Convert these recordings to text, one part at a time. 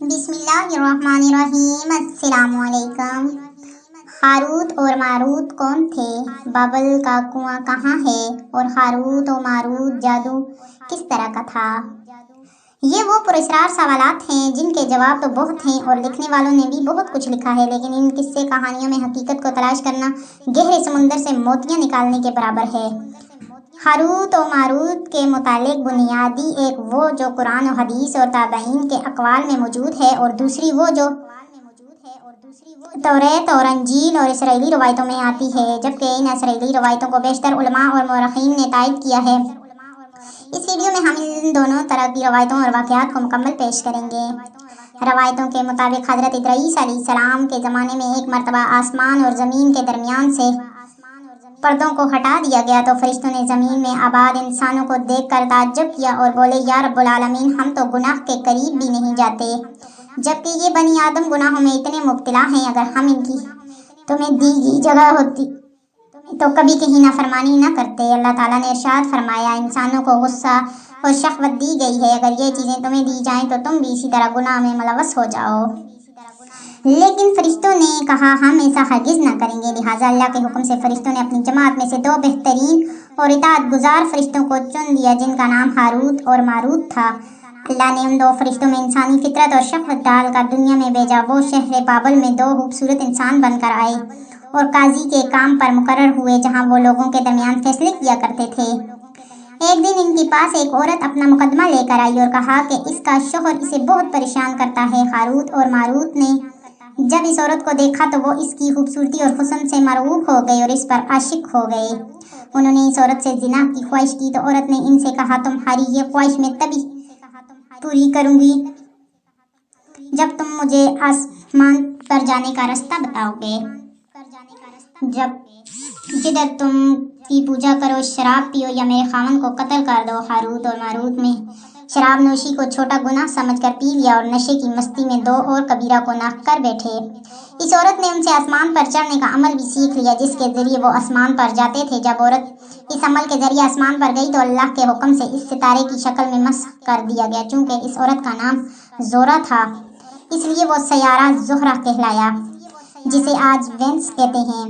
बिस्मिल्लाहिर्रहमानिर्रहीम। अस्सलाम वालेकुम। हारूत और मारूत कौन थे? बाबल का कुआं कहाँ है? और हारूत और मारूत जादू किस तरह का था? ये वो पुरस्कार सवालात हैं जिनके जवाब तो बहुत हैं और लिखने वालों ने भी बहुत कुछ लिखा है, लेकिन इन किस्से कहानियों में हकीकत को तलाश करना गहरे समुंदर से मोतियां निकालने के बराबर है। हारूत और मारूत के मुतालिक बुनियादी एक वो जो कुरान और हदीस और ताबईन के अक़वाल में मौजूद है, और दूसरी वो जो तौरात और इंजील और इसराइली रवायतों में आती है, जबकि इन इसराइली रवायतों को बेशतर उलमा और मौरख़ीन ने तायद किया है। इस वीडियो में हम इन दोनों तरह की रवायतों और वाक़यात को मुकम्मल पेश करेंगे। रवायतों के मुताबिक हज़रत इदरीस अलैहिस्सलाम के ज़माने में एक मरतबा आसमान और ज़मीन के दरमियान से पर्दों को हटा दिया गया तो फरिश्तों ने ज़मीन में आबाद इंसानों को देखकर ताज्जुब किया और बोले, या रब्बुल आलमीन, हम तो गुनाह के करीब भी नहीं जाते, जबकि ये बनी आदम गुनाहों में इतने मुब्तला हैं। अगर हम इनकी तुम्हें दी गई जगह होती तो कभी कहीं नाफरमानी न करते। अल्लाह ताला ने इरशाद फरमाया, इंसानों को गुस्सा और शहवत दी गई है, अगर ये चीज़ें तुम्हें दी जाएं तो तुम भी इसी तरह गुनाह में मुलव्वस हो जाओ। लेकिन फरिश्तों ने कहा, हम ऐसा हरगिज़ न करेंगे। लिहाजा अल्लाह के हुक्म से फरिश्तों ने अपनी जमात में से दो बेहतरीन और इताअत गुजार फरिश्तों को चुन लिया, जिनका नाम हारूत और मारूत था। अल्लाह ने उन दो फरिश्तों में इंसानी फितरत और शफ़क़त डालकर दुनिया में भेजा। वो शहर बाबल में दो खूबसूरत इंसान बनकर आए और काजी के काम पर मुकर्रर हुए, जहाँ वो लोगों के दरमियान फैसले किया करते थे। एक दिन इनके पास एक औरत अपना मुकदमा लेकर आई और कहा कि इसका शोहर इसे बहुत परेशान करता है। हारूत और मारूत ने जब इस औरत को देखा तो वो इसकी खूबसूरती और हुस्न से मरऊब हो गए और इस पर आशिक हो गए। उन्होंने इस औरत से जिना की ख्वाहिश की तो औरत ने इनसे कहा, तुम्हारी ये ख्वाहिश मैं तभी पूरी करूंगी जब तुम मुझे आसमान पर जाने का रास्ता बताओगे। जिधर तुम की पूजा करो, शराब पियो या मेरे खामन को कत्ल कर दो। हारूत और मारूत में शराब नोशी को छोटा गुनाह समझकर पी लिया और नशे की मस्ती में दो और कबीरा को नाक कर बैठे। इस औरत ने उनसे आसमान पर चढ़ने का अमल भी सीख लिया, जिसके जरिए वो आसमान पर जाते थे। जब औरत इस अमल के जरिए आसमान पर गई तो अल्लाह के हुक्म से इस सितारे की शक्ल में मस्ख कर दिया गया। चूँकि इस औरत का नाम ज़ोरा था, इसलिए वो सयारा ज़ोहरा कहलाया, जिसे आज वेंस कहते हैं।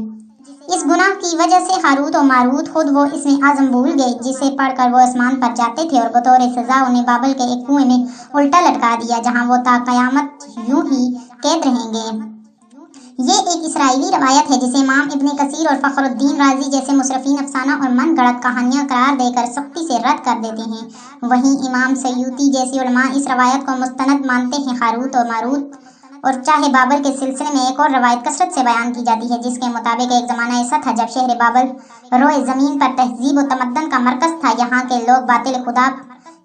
इस गुनाह की वजह से हारूत और मारूत खुद वो इसमें आज़म भूल गए, जिसे पढ़कर वो आसमान पर जाते थे, और बतौर सज़ा उन्हें बाबल के एक कुएं में उल्टा लटका दिया, जहां वो ता क़यामत यूं ही कैद रहेंगे। ये एक इसराइली रवायत है जिसे इमाम इब्न कसीर और फ़खरुद्दीन राज़ी जैसे मुसरफ़ीन अफसाना और मन गढ़ंत कहानियाँ करार देकर सख्ती से रद्द कर देते हैं। वहीं इमाम सयूती जैसे उलमा इस रवायत को मुस्तनद मानते हैं। हारूत और मारूत और चाहे बाबल के सिलसिले में एक और रवायत कसरत से बयान की जाती है, जिसके मुताबिक एक ज़माना ऐसा था जब शहर बाबल रोए ज़मीन पर तहजीब और तमद्दन का मरकज़ था। यहाँ के लोग बातिल खुदा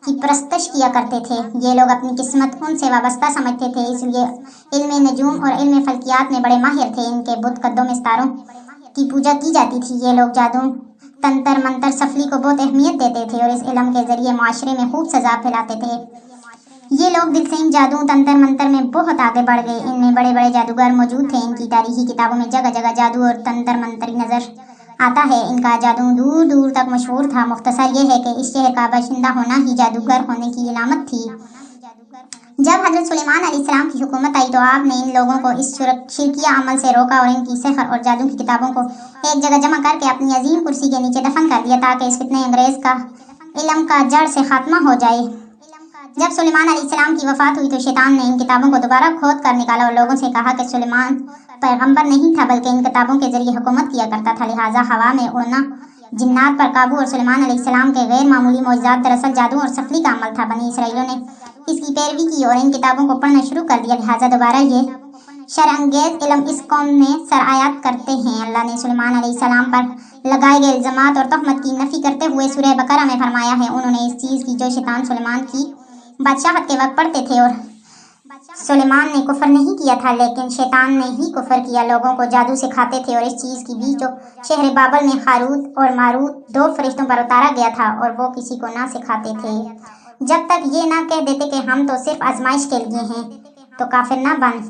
की परस्तश किया करते थे। ये लोग अपनी किस्मत उनसे वाबस्ता समझते थे, इसलिए इल्म नजूम और इल्म फल्कियात में बड़े माहिर थे। इनके बुत कद्दों में सितारों की पूजा की जाती थी। ये लोग जादू, तंत्र मंत्र, सफली को बहुत अहमियत देते थे और इस इल्म के जरिए माशरे में खूब सजा फैलाते थे। ये लोग दिलसेन जादू, तंत्र मंत्र में बहुत आगे बढ़ गए। इनमें बड़े बड़े जादूगर मौजूद थे। इनकी तारीखी किताबों में जगह जगह जादू और तंत्र मंत्र नजर आता है। इनका जादू दूर दूर तक मशहूर था। मुख्तसर ये है कि इस शहर का बाशिंदा होना ही जादूगर होने की इलामत थी। जब हजरत सुलेमान अलैहिस्सलाम की हुकूमत आई तो आपने इन लोगों को इस शिरकिया अमल से रोका और इनकी सेहर और जादू की किताबों को एक जगह जमा करके अपनी अजीम कुर्सी के नीचे दफन कर दिया, ताकि इस फितने अंग्रेज का इल्म का जड़ से खात्मा हो जाए। जब सुलेमान अलैहिस्सलाम की वफात हुई तो शैतान ने इन किताबों को दोबारा खोद कर निकाला और लोगों से कहा कि सुलेमान पैगंबर नहीं था, बल्कि इन किताबों के जरिए हुकूमत किया करता था। लिहाजा हवा में उड़ना, जिन्नात पर काबू और सुलेमान अलैहिस्सलाम के गैर मामूली मौजज़ात दरअसल जादू और सफली का अमल था। बनी इसराइलियों ने इसकी पैरवी की और इन किताबों को पढ़ना शुरू कर दिया। लिहाजा दोबारा ये शरअंगेज़ इल्म इस कौम में सरायात करते हैं। अल्लाह ने सुलेमान अलैहिस्सलाम पर लगाए गए इल्ज़ामात और तहमत की नफ़ी करते हुए सूरह बकरा में फरमाया है, उन्होंने इस चीज़ की जो शैतान सुलेमान की बादशाहत के वक्त पढ़ते थे, और सुलेमान ने कुफर नहीं किया था, लेकिन शैतान ने ही कुफर किया। लोगों को जादू सिखाते थे और इस चीज़ की भी जो शहर बाबल में हारूत और मारूत दो फरिश्तों पर उतारा गया था, और वो किसी को ना सिखाते थे जब तक ये ना कह देते कि हम तो सिर्फ आजमाइश के लिए हैं, तो काफिर ना बन।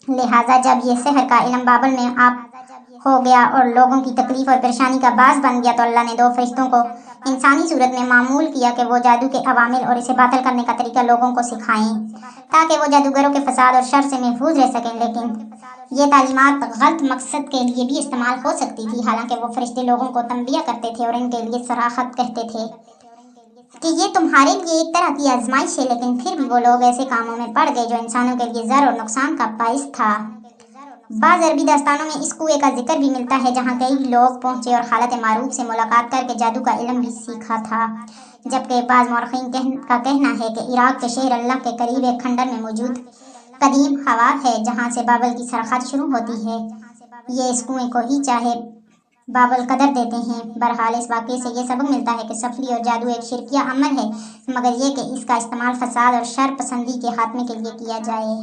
लिहाजा जब ये शहर का इल्म बाबल में आप हो गया और लोगों की तकलीफ और परेशानी का बास बन गया तो अल्लाह ने दो फरिश्तों को इंसानी सूरत में मामूल किया कि वो जादू के अवामिल और इसे बातिल करने का तरीका लोगों को सिखाएं ताकि वो जादूगरों के फसाद और शर से महफूज रह सकें। लेकिन ये तालीमात गलत मकसद के लिए भी इस्तेमाल हो सकती थी। हालांकि वो फरिश्ते लोगों को तंबिया करते थे और इनके लिए सराहत कहते थे कि ये तुम्हारे लिए एक तरह की आजमाइश है, लेकिन फिर भी वो लोग ऐसे कामों में पड़ गए जो इंसानों के लिए ज़र और नुकसान का बाइस था। बाज़ अरबी दास्तानों में इस कुएं का जिक्र भी मिलता है जहाँ कई लोग पहुँचे और हालत मारूफ से मुलाकात करके जादू का इल्म भी सीखा था। जबकि बाज़ मौरखीन का कहना है कि इराक के शहर अल्लाह के करीब एक खंडर में मौजूद कदीम हवा है जहाँ से बाबल की सरखत शुरू होती है। ये इस कुएं को ही चाहे बाबल कदर देते हैं। बहरहाल इस वाक़े से ये सबक मिलता है कि सफली और जादू एक शिरकिया अमल है, मगर ये कि इसका इस्तेमाल फसाद और शर पसंदी के खात्मे के लिए किया जाए।